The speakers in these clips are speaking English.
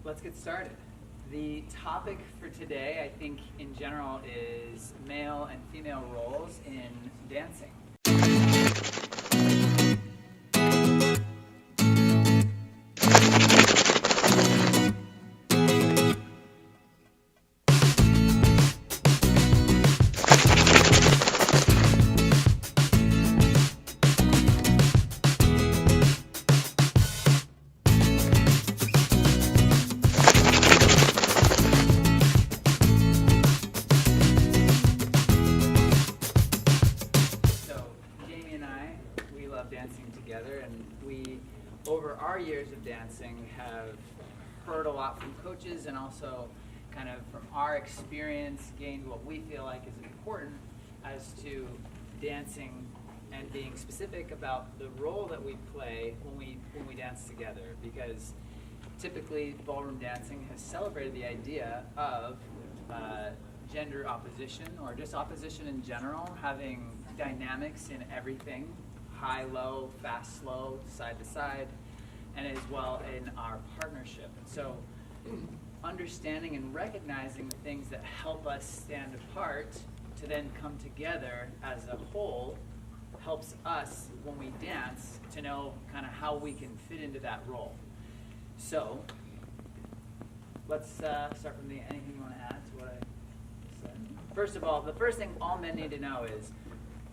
Let's get started. The topic for today, I think, in general, is male and female roles in dancing. Dancing together, and we, over our years of dancing, have heard a lot from coaches and also kind of from our experience gained what we feel like is important as to dancing and being specific about the role that we play when we dance together, because typically ballroom dancing has celebrated the idea of gender opposition, or just opposition in general, having dynamics in everything: high, low, fast, slow, side to side, and as well in our partnership. And so understanding and recognizing the things that help us stand apart to then come together as a whole helps us, when we dance, to know kind of how we can fit into that role. So let's start from anything you want to add to what I said? First of all, the first thing all men need to know is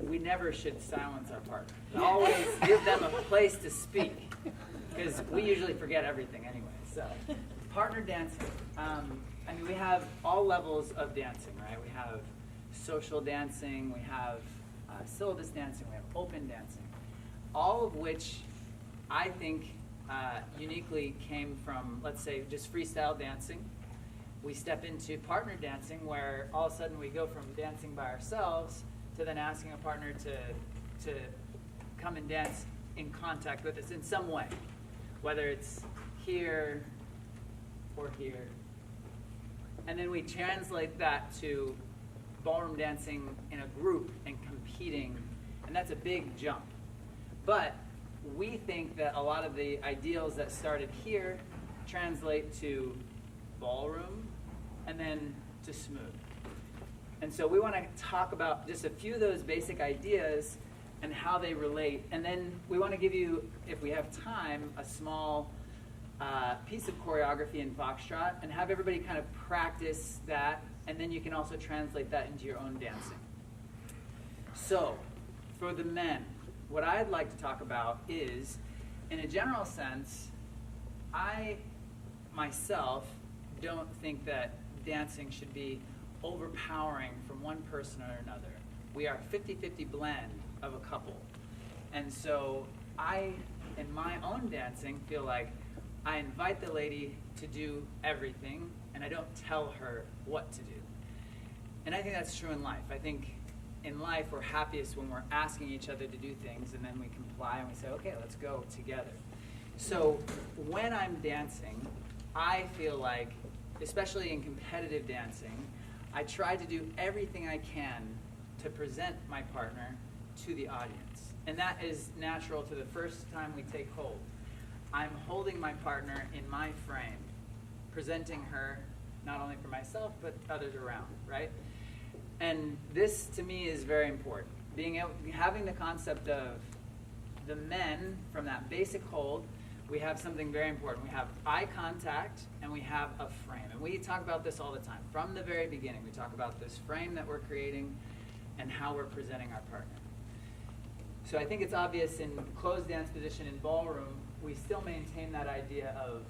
we never should silence our partner. Always give them a place to speak, because we usually forget everything anyway. So, partner dancing. I mean, we have all levels of dancing, right? We have social dancing, we have syllabus dancing, we have open dancing, all of which I think uniquely came from, let's say, just freestyle dancing. We step into partner dancing, where all of a sudden we go from dancing by ourselves to then asking a partner to come and dance in contact with us in some way, whether it's here or here. And then we translate that to ballroom dancing in a group and competing, and that's a big jump. But we think that a lot of the ideals that started here translate to ballroom and then to smooth. And so we want to talk about just a few of those basic ideas and how they relate. And then we want to give you, if we have time, a small piece of choreography in Foxtrot and have everybody kind of practice that. And then you can also translate that into your own dancing. So for the men, what I'd like to talk about is, in a general sense, I myself don't think that dancing should be overpowering from one person or another. We are a 50-50 blend of a couple. And so I, in my own dancing, feel like I invite the lady to do everything, and I don't tell her what to do. And I think that's true in life. I think in life we're happiest when we're asking each other to do things, and then we comply and we say, okay, let's go together. So when I'm dancing, I feel like, especially in competitive dancing, I try to do everything I can to present my partner to the audience. And that is natural to the first time we take hold. I'm holding my partner in my frame, presenting her not only for myself, but others around, right? And this, to me, is very important. Having the concept of the men from that basic hold, we have something very important. We have eye contact and we have a frame. And we talk about this all the time. From the very beginning, we talk about this frame that we're creating and how we're presenting our partner. So I think it's obvious in closed dance position in ballroom, we still maintain that idea of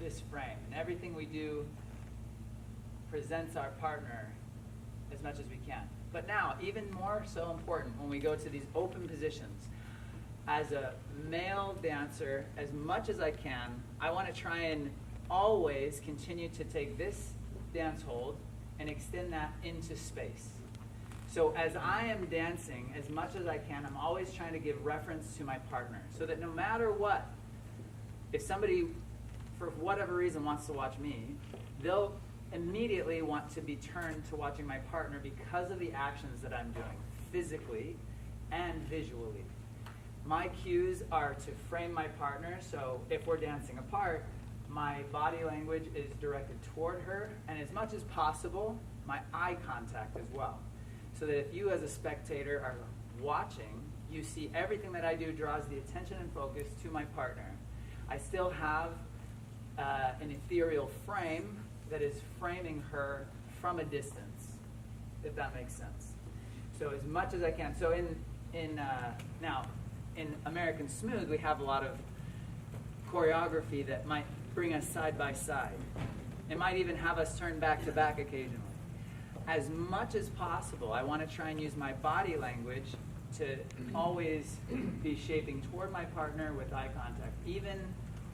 this frame. And everything we do presents our partner as much as we can. But now, even more so important, when we go to these open positions, as a male dancer, as much as I can, I want to try and always continue to take this dance hold and extend that into space. So as I am dancing, as much as I can, I'm always trying to give reference to my partner, so that no matter what, if somebody, for whatever reason, wants to watch me, they'll immediately want to be turned to watching my partner because of the actions that I'm doing, physically and visually. My cues are to frame my partner, so if we're dancing apart, my body language is directed toward her, and as much as possible, my eye contact as well. So that if you as a spectator are watching, you see everything that I do draws the attention and focus to my partner. I still have an ethereal frame that is framing her from a distance, if that makes sense. So as much as I can. So now in American Smooth, we have a lot of choreography that might bring us side by side. It might even have us turn back to back occasionally. As much as possible, I want to try and use my body language to always be shaping toward my partner with eye contact. Even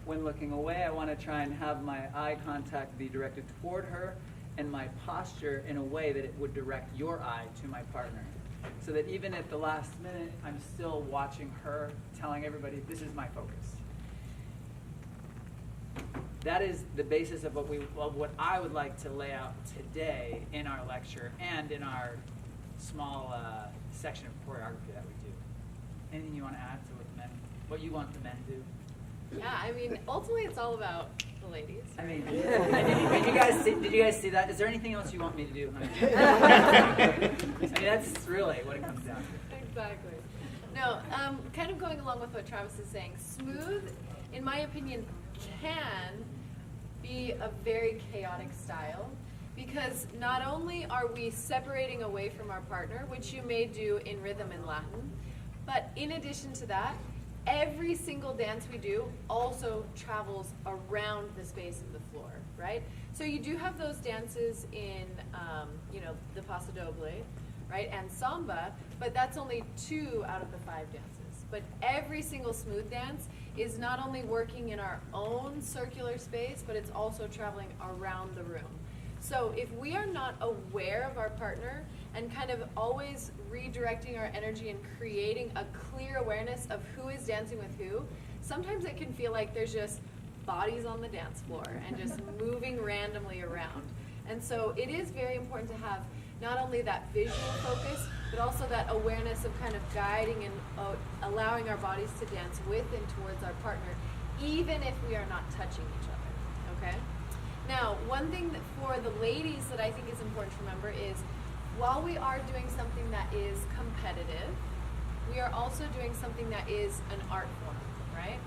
when looking away, I want to try and have my eye contact be directed toward her and my posture in a way that it would direct your eye to my partner. So that even at the last minute, I'm still watching her, telling everybody, this is my focus. That is the basis of what I would like to lay out today in our lecture and in our small section of choreography that we do. Anything you want to add to what you want the men to do? Yeah, I mean, ultimately it's all about the ladies. I mean, did you guys see that? Is there anything else you want me to do? I mean, that's really what it comes down to. Exactly. No, kind of going along with what Travis is saying, smooth, in my opinion, can be a very chaotic style, because not only are we separating away from our partner, which you may do in rhythm and Latin, but in addition to that, every single dance we do also travels around the space of the floor, right? So you do have those dances in, the Paso Doble, right, and Samba, but that's only 2 out of the 5 dances. But every single smooth dance is not only working in our own circular space, but it's also traveling around the room. So if we are not aware of our partner and kind of always redirecting our energy and creating a clear awareness of who is dancing with who, sometimes it can feel like there's just bodies on the dance floor and just moving randomly around. And so it is very important to have not only that visual focus, but also that awareness of kind of guiding and allowing our bodies to dance with and towards our partner, even if we are not touching each other, okay? Now, one thing that for the ladies that I think is important to remember is, while we are doing something that is competitive, we are also doing something that is an art form, right?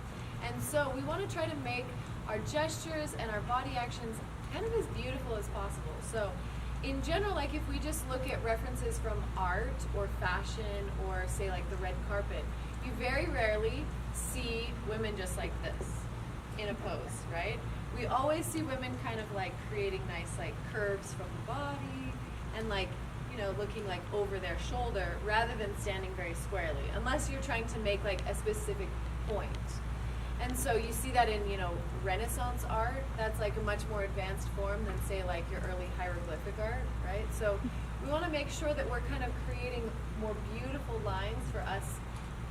And so we want to try to make our gestures and our body actions kind of as beautiful as possible. So in general, like if we just look at references from art or fashion or say like the red carpet, you very rarely see women just like this in a pose, right? We always see women kind of like creating nice like curves from the body and like, looking like over their shoulder rather than standing very squarely, unless you're trying to make like a specific point. And so you see that in, Renaissance art, that's like a much more advanced form than say like your early hieroglyphic art, right? So we want to make sure that we're kind of creating more beautiful lines for us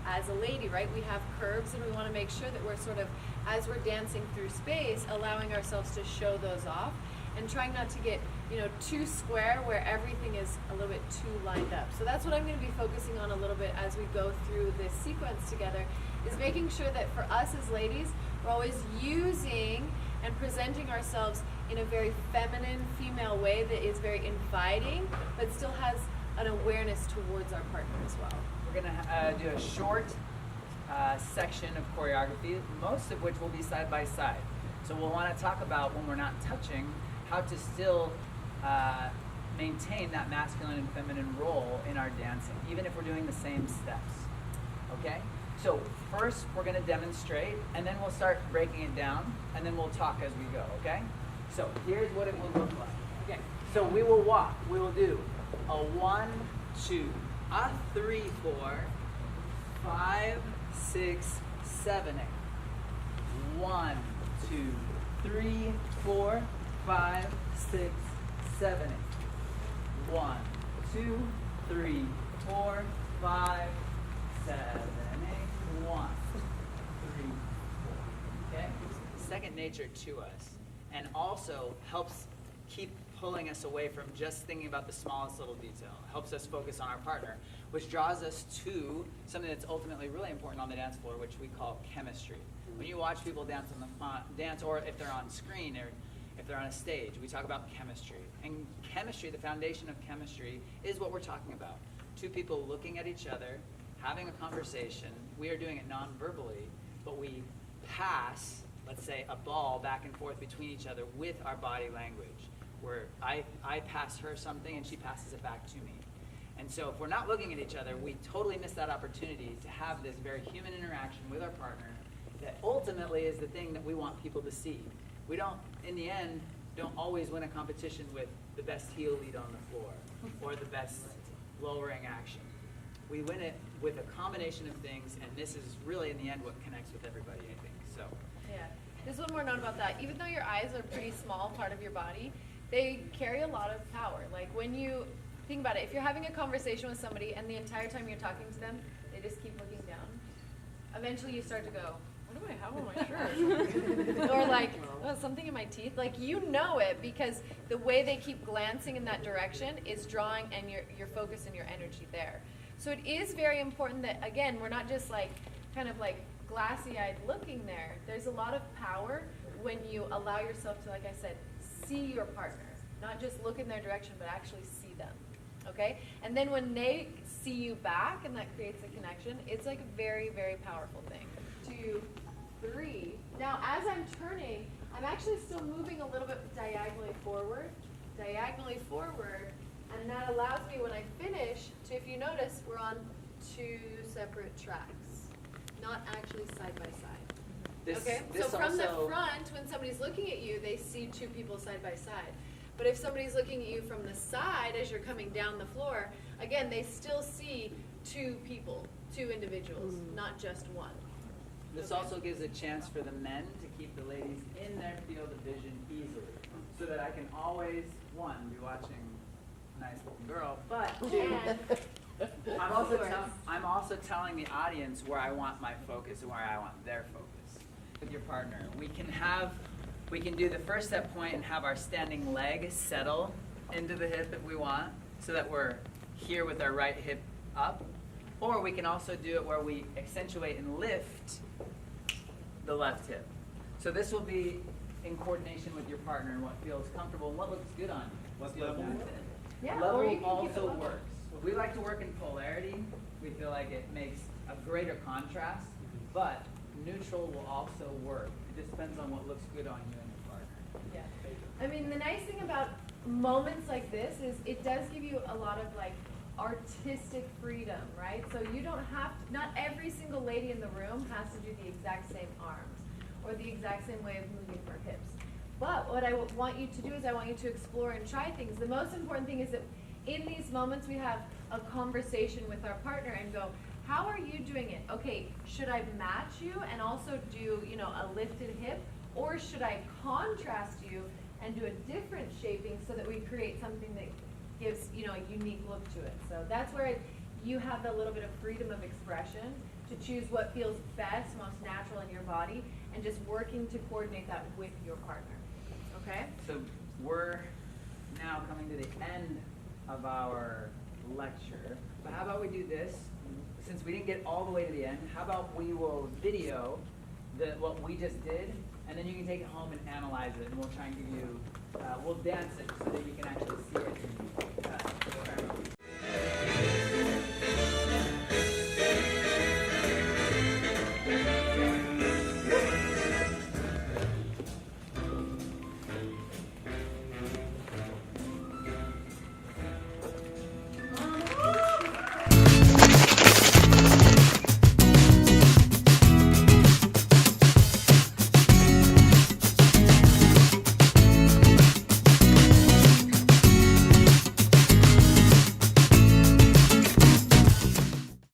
as a lady, right? We have curves and we want to make sure that we're sort of, as we're dancing through space, allowing ourselves to show those off and trying not to get, too square where everything is a little bit too lined up. So that's what I'm going to be focusing on a little bit as we go through this sequence together, is making sure that for us as ladies, we're always using and presenting ourselves in a very feminine, female way that is very inviting, but still has an awareness towards our partner as well. We're going to do a short section of choreography, most of which will be side by side. So we'll want to talk about, when we're not touching, how to still maintain that masculine and feminine role in our dancing, even if we're doing the same steps. Okay? So first we're going to demonstrate, and then we'll start breaking it down, and then we'll talk as we go, okay? So here's what it will look like. Okay. So we will walk. We will do a 1, 2, a 3, 4, 5, 6, 7, 8. 1, 2, 3, 4, 5, 6, 7, 8. 1, 2, 3, 4, 5, 7, 8. 1, 3, 4. Okay? Second nature to us, and also helps keep pulling us away from just thinking about the smallest little detail. It helps us focus on our partner, which draws us to something that's ultimately really important on the dance floor, which we call chemistry. When you watch people dance on the dance, or if they're on screen, or if they're on a stage, we talk about chemistry. And chemistry, the foundation of chemistry, is what we're talking about. Two people looking at each other, having a conversation. We are doing it non-verbally, but we pass, let's say, a ball back and forth between each other with our body language, where I pass her something and she passes it back to me. And so if we're not looking at each other, we totally miss that opportunity to have this very human interaction with our partner that ultimately is the thing that we want people to see. We don't, in the end, don't always win a competition with the best heel lead on the floor or the best lowering action. We win it with a combination of things, and this is really, in the end, what connects with everybody, I think. So. Yeah. There's one more note about that. Even though your eyes are a pretty small part of your body, they carry a lot of power. Like when you think about it, if you're having a conversation with somebody and the entire time you're talking to them, they just keep looking down, eventually you start to go, what do I have on my shirt? Or like, oh, something in my teeth. Like, you know it because the way they keep glancing in that direction is drawing and your focus and your energy there. So it is very important that, again, we're not just like kind of like glassy-eyed looking there. There's a lot of power when you allow yourself to, like I said, see your partner. Not just look in their direction, but actually see them. Okay? And then when they see you back and that creates a connection, it's like a very, very powerful thing. 2, 3. Now, as I'm turning, I'm actually still moving a little bit diagonally forward, and that allows me, when I finish, to, if you notice, we're on 2 separate tracks, not actually side by side. Okay? So from the front, when somebody's looking at you, they see 2 people side by side. But if somebody's looking at you from the side as you're coming down the floor, again, they still see 2 people, 2 individuals, not just one. This also gives a chance for the men to keep the ladies in their field of vision easily, so that I can always, 1, be watching a nice looking girl, but 2, I'm also telling the audience where I want my focus and where I want their focus. With your partner, we can do the first step point and have our standing leg settle into the hip if we want, so that we're here with our right hip up. Or we can also do it where we accentuate and lift the left hip. So this will be in coordination with your partner and what feels comfortable and what looks good on you. What feels good. Yeah, level or you can also works. We like to work in polarity. We feel like it makes a greater contrast, but neutral will also work. It just depends on what looks good on you and your partner. Yeah. I mean, the nice thing about moments like this is it does give you a lot of like artistic freedom, right? So you don't have to, not every single lady in the room has to do the exact same arms or the exact same way of moving her hips. But what I want you to do is I want you to explore and try things. The most important thing is that in these moments we have a conversation with our partner and go, how are you doing it? Okay, should I match you and also do, you know, a lifted hip, or should I contrast you and do a different shaping so that we create something that gives, you know, a unique look to it? So that's where you have a little bit of freedom of expression to choose what feels best, most natural in your body, and just working to coordinate that with your partner. Okay? So we're now coming to the end of our lecture, but how about we do this? Since we didn't get all the way to the end, how about we will video what we just did, and then you can take it home and analyze it, and we'll try and give you, we'll dance it so that you can actually see it.